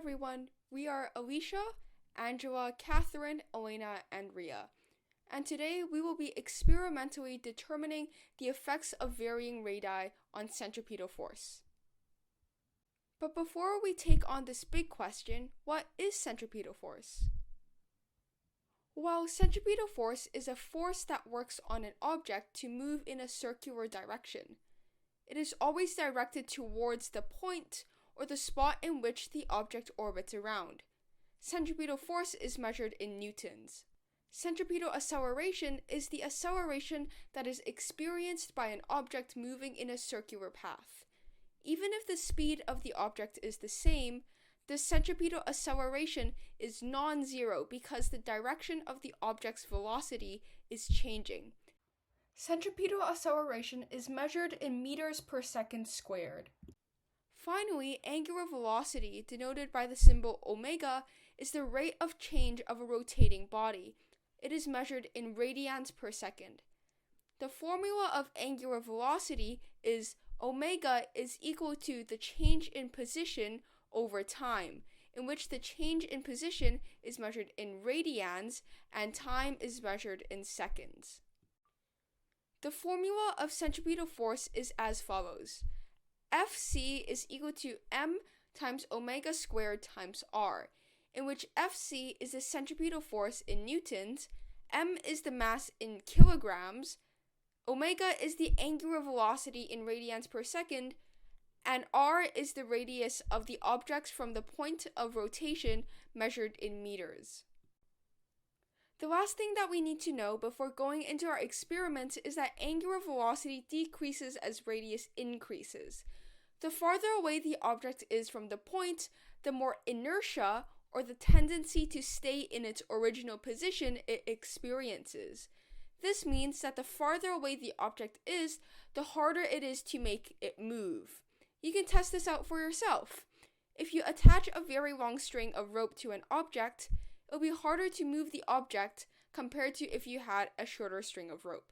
everyone. We are Alicia, Angela, Catherine, Elena, and Ria. And today we will be experimentally determining the effects of varying radii on centripetal force. But before we take on this big question, what is centripetal force? Well, centripetal force is a force that works on an object to move in a circular direction. It is always directed towards the point or the spot in which the object orbits around. Centripetal force is measured in newtons. Centripetal acceleration is the acceleration that is experienced by an object moving in a circular path. Even if the speed of the object is the same, the centripetal acceleration is non-zero because the direction of the object's velocity is changing. Centripetal acceleration is measured in meters per second squared. Finally, angular velocity, denoted by the symbol omega, is the rate of change of a rotating body. It is measured in radians per second. The formula of angular velocity is omega is equal to the change in position over time, in which the change in position is measured in radians and time is measured in seconds. The formula of centripetal force is as follows. Fc is equal to m times omega squared times r, in which Fc is the centripetal force in newtons, m is the mass in kilograms, omega is the angular velocity in radians per second, and r is the radius of the objects from the point of rotation measured in meters. The last thing that we need to know before going into our experiment is that angular velocity decreases as radius increases. The farther away the object is from the point, the more inertia, or the tendency to stay in its original position, it experiences. This means that the farther away the object is, the harder it is to make it move. You can test this out for yourself. If you attach a very long string of rope to an object, it'll be harder to move the object compared to if you had a shorter string of rope.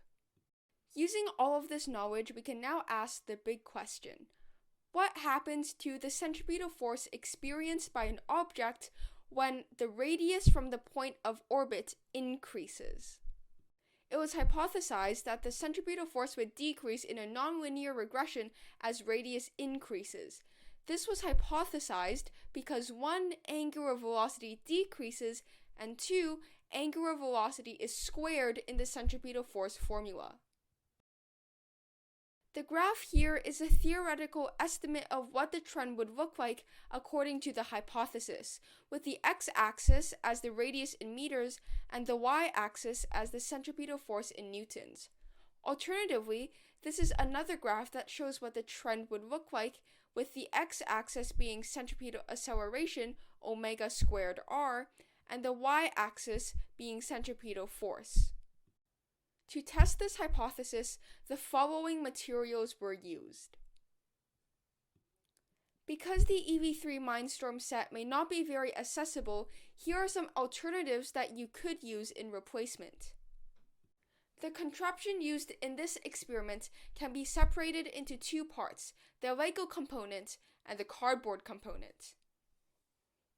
Using all of this knowledge, we can now ask the big question. What happens to the centripetal force experienced by an object when the radius from the point of orbit increases? It was hypothesized that the centripetal force would decrease in a nonlinear regression as radius increases. This was hypothesized because 1, angular velocity decreases, and 2, angular velocity is squared in the centripetal force formula. The graph here is a theoretical estimate of what the trend would look like according to the hypothesis, with the x-axis as the radius in meters and the y-axis as the centripetal force in newtons. Alternatively, this is another graph that shows what the trend would look like, with the x-axis being centripetal acceleration, omega squared r, and the y-axis being centripetal force. To test this hypothesis, the following materials were used. Because the EV3 Mindstorm set may not be very accessible, here are some alternatives that you could use in replacement. The contraption used in this experiment can be separated into two parts, the Lego component and the cardboard component.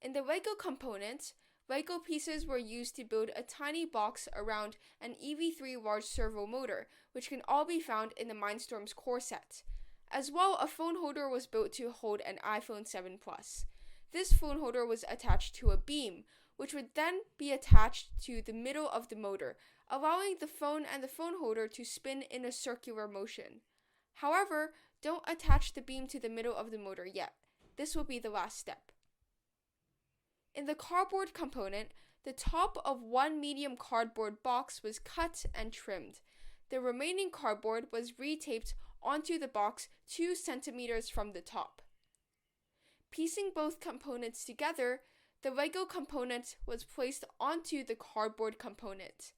In the Lego component, Lego pieces were used to build a tiny box around an EV3 large servo motor, which can all be found in the Mindstorm's core set. As well, a phone holder was built to hold an iPhone 7 Plus. This phone holder was attached to a beam, which would then be attached to the middle of the motor, allowing the phone and the phone holder to spin in a circular motion. However, don't attach the beam to the middle of the motor yet. This will be the last step. In the cardboard component, the top of one medium cardboard box was cut and trimmed. The remaining cardboard was retaped onto the box 2 centimeters from the top. Piecing both components together, the Lego component was placed onto the cardboard component.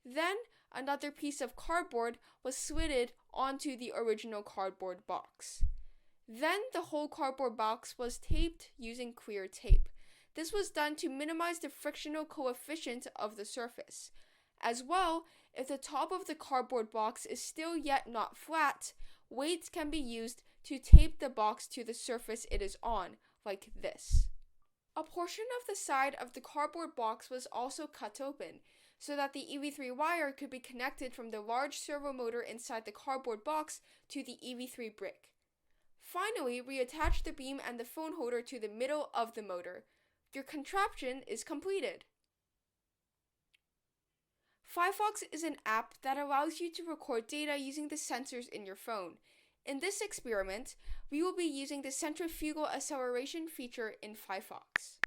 Then, another piece of cardboard was slitted onto the original cardboard box. Then, the whole cardboard box was taped using clear tape. This was done to minimize the frictional coefficient of the surface. As well, if the top of the cardboard box is still yet not flat, weights can be used to tape the box to the surface it is on, like this. A portion of the side of the cardboard box was also cut open, so that the EV3 wire could be connected from the large servo motor inside the cardboard box to the EV3 brick. Finally, reattach the beam and the phone holder to the middle of the motor. Your contraption is completed. Phyphox is an app that allows you to record data using the sensors in your phone. In this experiment, we will be using the centrifugal acceleration feature in Phyphox.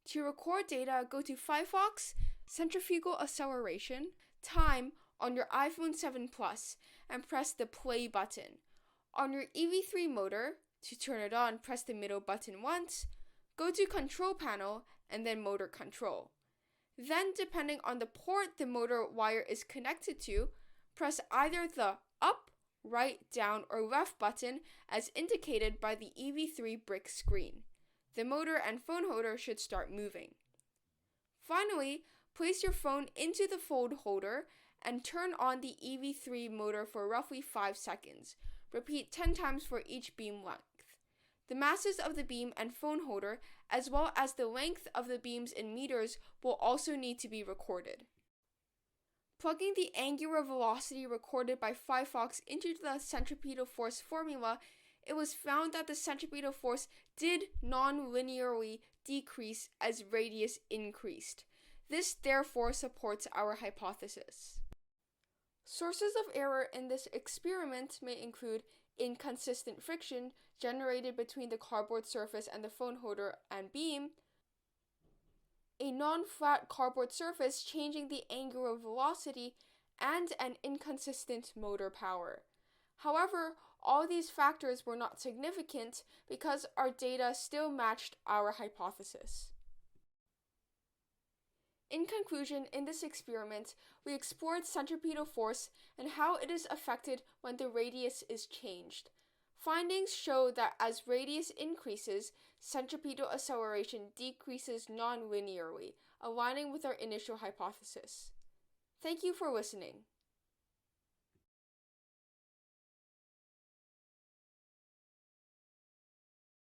To record data, go to Phyphox, Centrifugal Acceleration, Time on your iPhone 7 Plus and press the play button. On your EV3 motor, to turn it on, press the middle button once, go to Control Panel and then Motor Control. Then, depending on the port the motor wire is connected to, press either the up, right, down, or left button as indicated by the EV3 brick screen. The motor and phone holder should start moving. Finally, place your phone into the phone holder and turn on the EV3 motor for roughly 5 seconds. Repeat 10 times for each beam length. The masses of the beam and phone holder, as well as the length of the beams in meters, will also need to be recorded. Plugging the angular velocity recorded by Phyphox into the centripetal force formula, it was found that the centripetal force did non-linearly decrease as radius increased. This therefore supports our hypothesis. Sources of error in this experiment may include inconsistent friction generated between the cardboard surface and the phone holder and beam, a non-flat cardboard surface changing the angular velocity, and an inconsistent motor power. However, all these factors were not significant because our data still matched our hypothesis. In conclusion, in this experiment, we explored centripetal force and how it is affected when the radius is changed. Findings show that as radius increases, centripetal acceleration decreases non-linearly, aligning with our initial hypothesis. Thank you for listening.